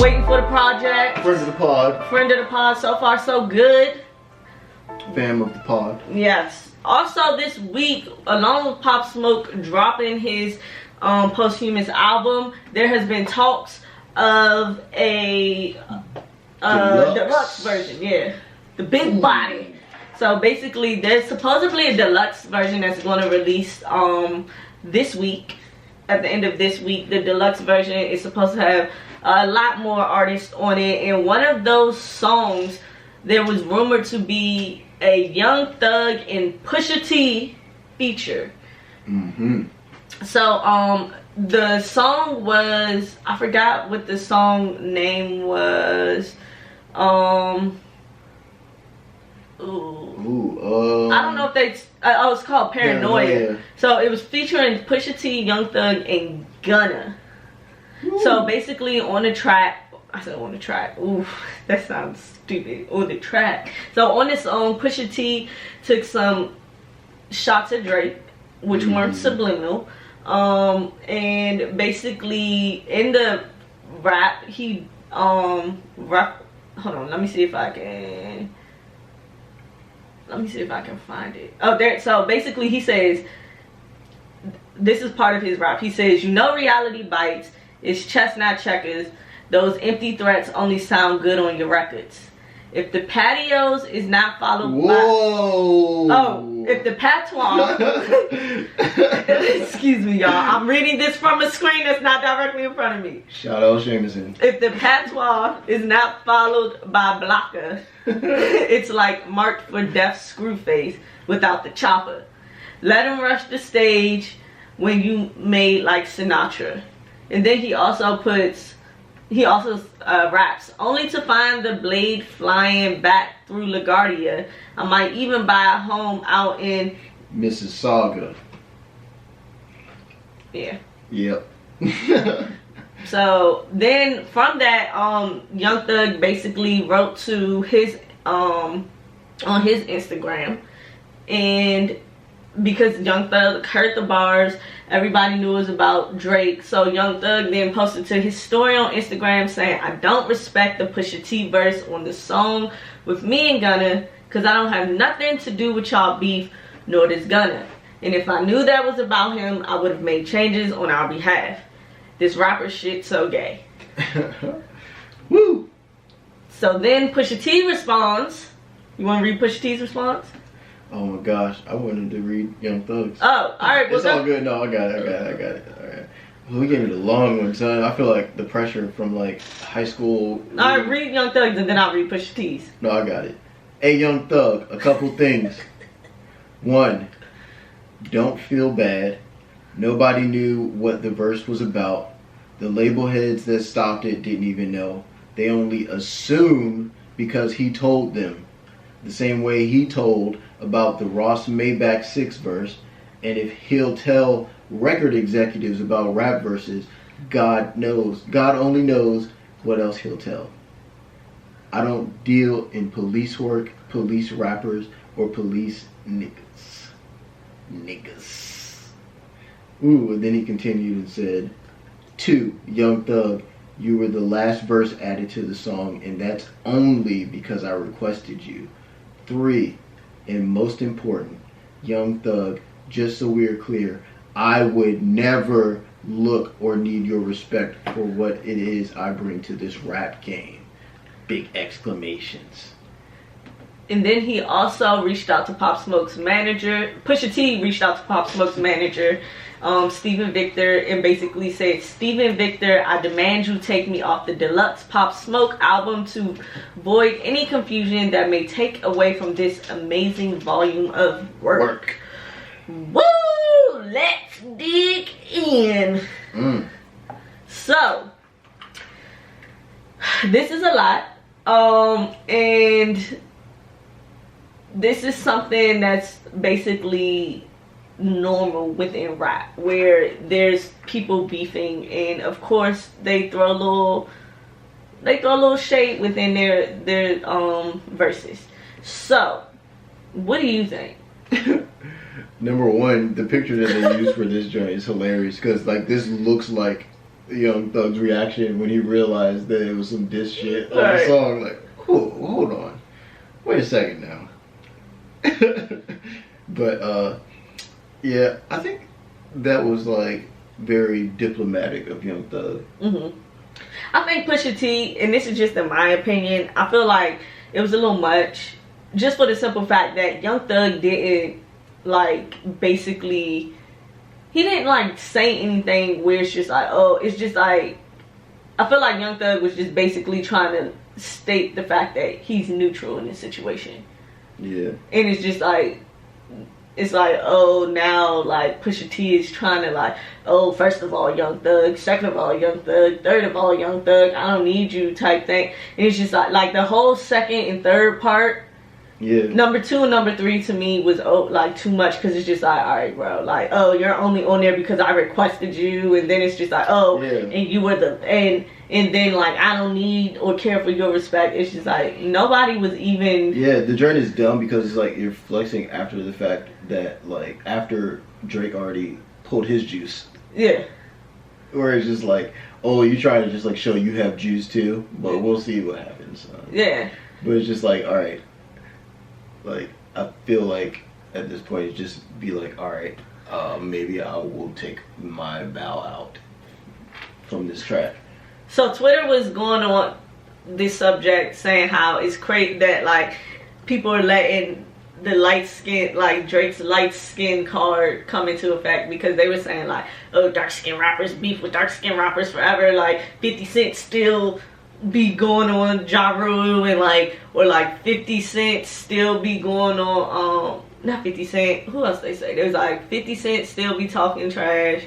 waiting for the project. Friend of the pod. Friend of the pod. So far, so good. Fam of the pod. Yes. Also, this week, along with Pop Smoke dropping his posthumous album, there has been talks of a deluxe version. Yeah, the big body. So basically, there's supposedly a deluxe version that's going to release this week. At the end of this week, the deluxe version is supposed to have a lot more artists on it, and one of those songs, there was rumored to be a Young Thug and Pusha T feature. So the song was, I forgot what the song name was. I don't know if they it's called Paranoia. So it was featuring Pusha T, Young Thug, and Gunna. So basically on the track, I said on the track, ooh, that sounds stupid, on the track. So on this song, Pusha T took some shots at Drake, which weren't subliminal, and basically in the rap, he hold on, let me see if I can find it. Oh, there. So basically he says, this is part of his rap. He says, you know reality bites, it's chestnut checkers, those empty threats only sound good on your records. If the patios is not followed if the patois excuse me, y'all, I'm reading this from a screen that's not directly in front of me. Shout out Jameson. If the patois is not followed by blocker, it's like marked for death Screwface without the chopper. Let him rush the stage when you made like Sinatra. And then he also raps, only to find the blade flying back through LaGuardia. I might even buy a home out in Mississauga. Yeah. Yep. So then from that, Young Thug basically wrote to his on his Instagram, and because Young Thug heard the bars, everybody knew it was about Drake. So Young Thug then posted to his story on Instagram saying, I don't respect the Pusha T verse on the song with me and Gunna, because I don't have nothing to do with y'all beef, nor does Gunna. And if I knew that was about him, I would have made changes on our behalf. This rapper shit so gay. Woo! So then Pusha T responds. You want to read Pusha T's response? Oh my gosh, I wanted to read Young Thug's. Oh, alright. It's all good. No, I got it. Alright. Well, we gave me the long one, son. I feel like the pressure from like high school. Alright, read Young Thug's and then I'll read Pusha T's. No, I got it. Hey, Young Thug, a couple things. 1, don't feel bad. Nobody knew what the verse was about. The label heads that stopped it didn't even know. They only assumed because he told them. The same way he told about the Ross Maybach 6 verse. And if he'll tell record executives about rap verses, God only knows what else he'll tell. I don't deal in police work, police rappers, or police niggas. Ooh, and then he continued and said, 2, Young Thug, you were the last verse added to the song, and that's only because I requested you. 3, and most important, Young Thug, just so we're clear, I would never look or need your respect for what it is I bring to this rap game. Big exclamations. And then he also reached out to Pop Smoke's manager. Pusha T reached out to Pop Smoke's manager, Steven Victor, and basically said, Steven Victor, I demand you take me off the deluxe Pop Smoke album to void any confusion that may take away from this amazing volume of work. Woo! Let's dig in. So, this is a lot. And this is something that's basically normal within rap, where there's people beefing, and of course they throw a little shade within their verses. So what do you think? Number one, the picture that they used for this joint is hilarious, because like this looks like Young Thug's reaction when he realized that it was some diss shit on Right. the song. Like, hold on, wait a second now. But yeah, I think that was like very diplomatic of Young Thug. I think Pusha T, and this is just in my opinion, I feel like it was a little much, just for the simple fact that Young Thug didn't like basically, he didn't like say anything where it's just like, oh, it's just like, I feel like Young Thug was just basically trying to state the fact that he's neutral in this situation. Yeah. And it's just like, it's like, oh, now like Pusha T is trying to like, oh, first of all, Young Thug, second of all, Young Thug, third of all, Young Thug, I don't need you type thing. And it's just like the whole second and third part, Yeah. number 2 and number 3 to me was like too much, because it's just like, all right, bro, like, oh, you're only on there because I requested you, and then it's just like, oh, Yeah. and you were the, and then like, I don't need or care for your respect. It's just like, nobody was even. Yeah, the joint is dumb because it's like you're flexing after the fact that like after Drake already pulled his juice. Yeah. Where it's just like, oh, you trying to just like show you have juice too, but we'll see what happens. Yeah. But it's just like, all right, like I feel like at this point it's just be like, all right, maybe I will take my bow out from this track. So Twitter was going on this subject saying how it's crazy that like people are letting the light skin, like Drake's light skin card come into effect, because they were saying like, oh, dark skin rappers beef with dark skin rappers forever, like 50 Cent still be going on Ja Rule, and like, or like 50 Cent still be going on not 50 Cent, who else they say, there's like 50 Cent still be talking trash,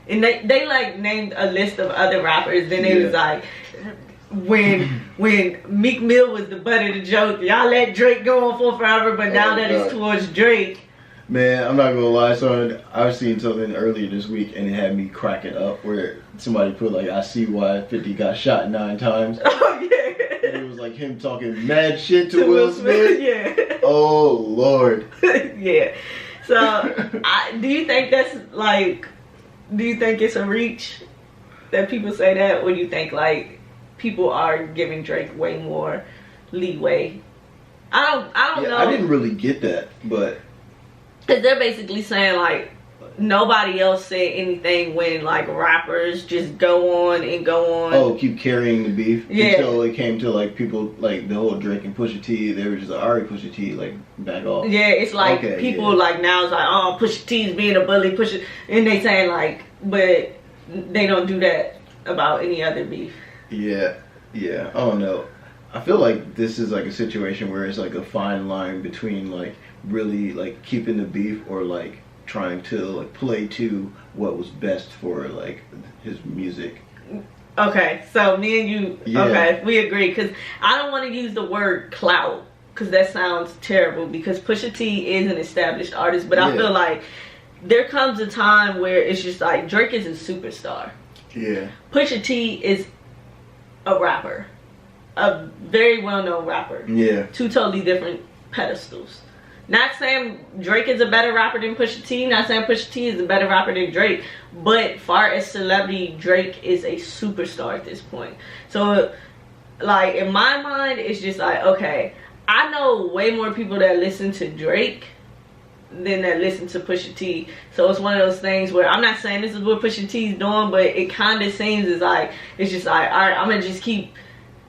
and they like named a list of other rappers. Then it was like, when Meek Mill was the butt of the joke, y'all let Drake go on for forever, but now that it's towards Drake. Man, I'm not gonna lie, son. I've seen something earlier this week and it had me cracking up where somebody put like, I see why 50 got shot 9 times. Oh yeah. And it was like him talking mad shit to Will Smith. Yeah. Oh Lord. Yeah. So do you think that's like, do you think it's a reach that people say that, or do you think like people are giving Drake way more leeway? I don't know. I didn't really get that, but because they're basically saying like nobody else said anything when like rappers just go on and go on. Oh, keep carrying the beef. Yeah. Until it came to like people like the whole Drake and Pusha T. They were just like, alright, Pusha T, like back off. Yeah, it's like people like now it's like, oh, Pusha T's being a bully, Pusha, and they saying like, but they don't do that about any other beef. Yeah, I don't know. I feel like this is like a situation where it's like a fine line between like really like keeping the beef or like trying to like play to what was best for like his music. Okay, so me and you, okay, we agree, because I don't want to use the word clout, because that sounds terrible, because Pusha T is an established artist, but I feel like there comes a time where it's just like Drake is a superstar. Yeah. Pusha T is a rapper, a very well-known rapper. Yeah. 2 totally different pedestals. Not saying Drake is a better rapper than Pusha T, not saying Pusha T is a better rapper than Drake, but far as celebrity, Drake is a superstar at this point. So like in my mind, it's just like, okay, I know way more people that listen to Drake than that listen to Pusha T. So it's one of those things where I'm not saying this is what Pusha T's doing, but it kind of seems as like, it's just like, all right, I'm gonna just keep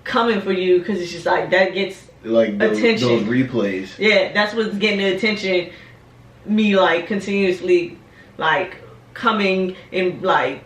coming for you, because it's just like that gets like those replays. Yeah, that's what's getting the attention. Me like continuously like coming and like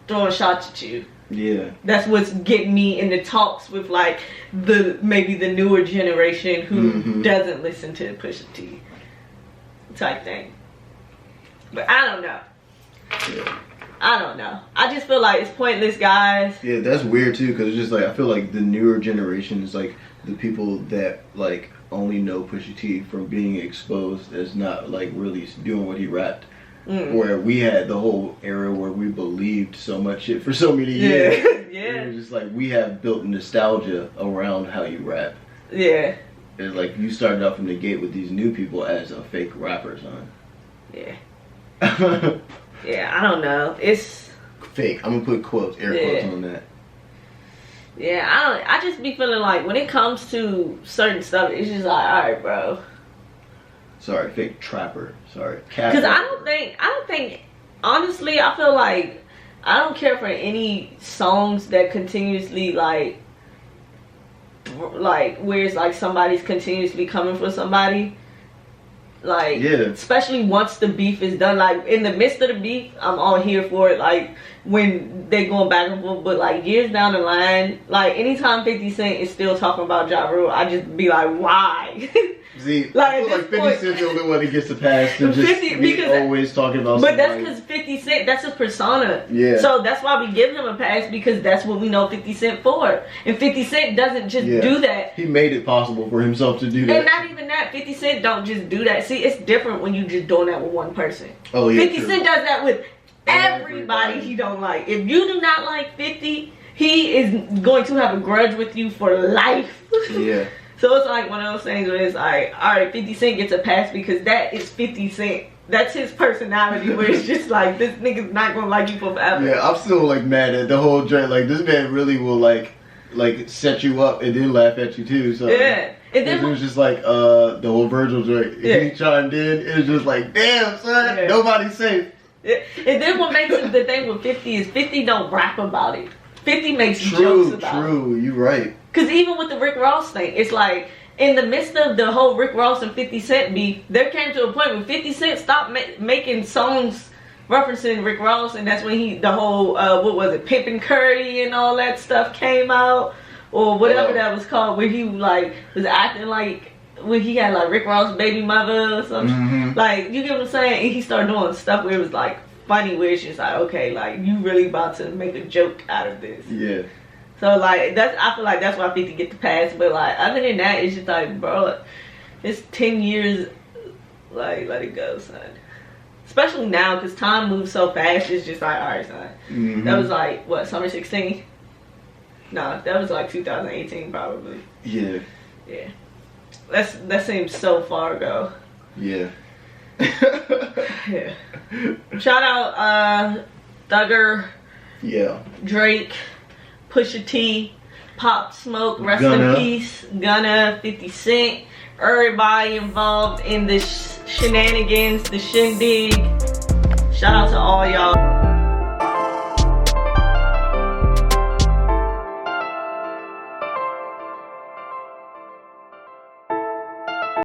throwing shots at you. Yeah. That's what's getting me in the talks with like the maybe the newer generation who doesn't listen to Pusha T type thing. But I don't know. Yeah. I don't know. I just feel like it's pointless, guys. Yeah, that's weird too, because it's just like I feel like the newer generation is like the people that like only know Pusha T from being exposed as not like really doing what he rapped. Where we had the whole era where we believed so much shit for so many years. Yeah. It was just like we have built nostalgia around how you rap. Yeah. It's like you started off from the gate with these new people as a fake rapper, son. Yeah. Yeah, I don't know. It's fake. I'm gonna put quotes, air quotes on that. Yeah, I just be feeling like when it comes to certain stuff, it's just like, all right, bro. Sorry, fake trapper. Sorry, because I don't think, honestly, I feel like I don't care for any songs that continuously like where it's like somebody's continuously coming for somebody. Like, especially once the beef is done, like in the midst of the beef, I'm all here for it. Like when they going back and forth, but like years down the line, like anytime 50 Cent is still talking about Ja Rule, I just be like, why? See, I feel like 50 Cent's the only one that gets the pass to just be always talking about but somebody. That's because 50 Cent, that's his persona. Yeah. So that's why we give him a pass, because that's what we know 50 Cent for. And 50 Cent doesn't just do that. He made it possible for himself to do that. And not even that, 50 Cent don't just do that. See, it's different when you just doing that with one person. Oh yeah. 50 Cent does that with everybody he don't like. If you do not like 50, he is going to have a grudge with you for life. Yeah. So it's like one of those things where it's like, alright, 50 Cent gets a pass because that is 50 Cent. That's his personality, where it's just like, this nigga's not gonna like you for forever. Yeah, I'm still like mad at the whole joint. Like, this man really will like set you up and then laugh at you too. So yeah. And then it was just like the whole Virgil joint. He chimed in, it was just like, damn son, nobody's safe. Yeah. And then what makes it the thing with 50 is 50 don't rap about it. 50 makes jokes about it. True, you're right. Because even with the Rick Ross thing, it's like, in the midst of the whole Rick Ross and 50 Cent beef, there came to a point where 50 Cent stopped making songs referencing Rick Ross, and that's when the whole, what was it, Pimpin' Curry and all that stuff came out, or whatever that was called, where he like was acting like, when he had like Rick Ross' baby mother or something. Like, you get what I'm saying? And he started doing stuff where it was like funny, where it's just like, okay, like, you really about to make a joke out of this. Yeah. So like I feel like that's why 50 get the pass, but like other than that, it's just like, bro, it's 10 years, like, let it go, son. Especially now, because time moves so fast. It's just like, all right, son. That was like what, summer 16? No, that was like 2018 probably. Yeah. Yeah. That seems so far ago. Yeah. Yeah. Shout out Thugger. Yeah. Drake. Pusha T, Pop Smoke, rest in peace, Gunna, 50 Cent, everybody involved in the shenanigans, the shindig. Shout out to all y'all.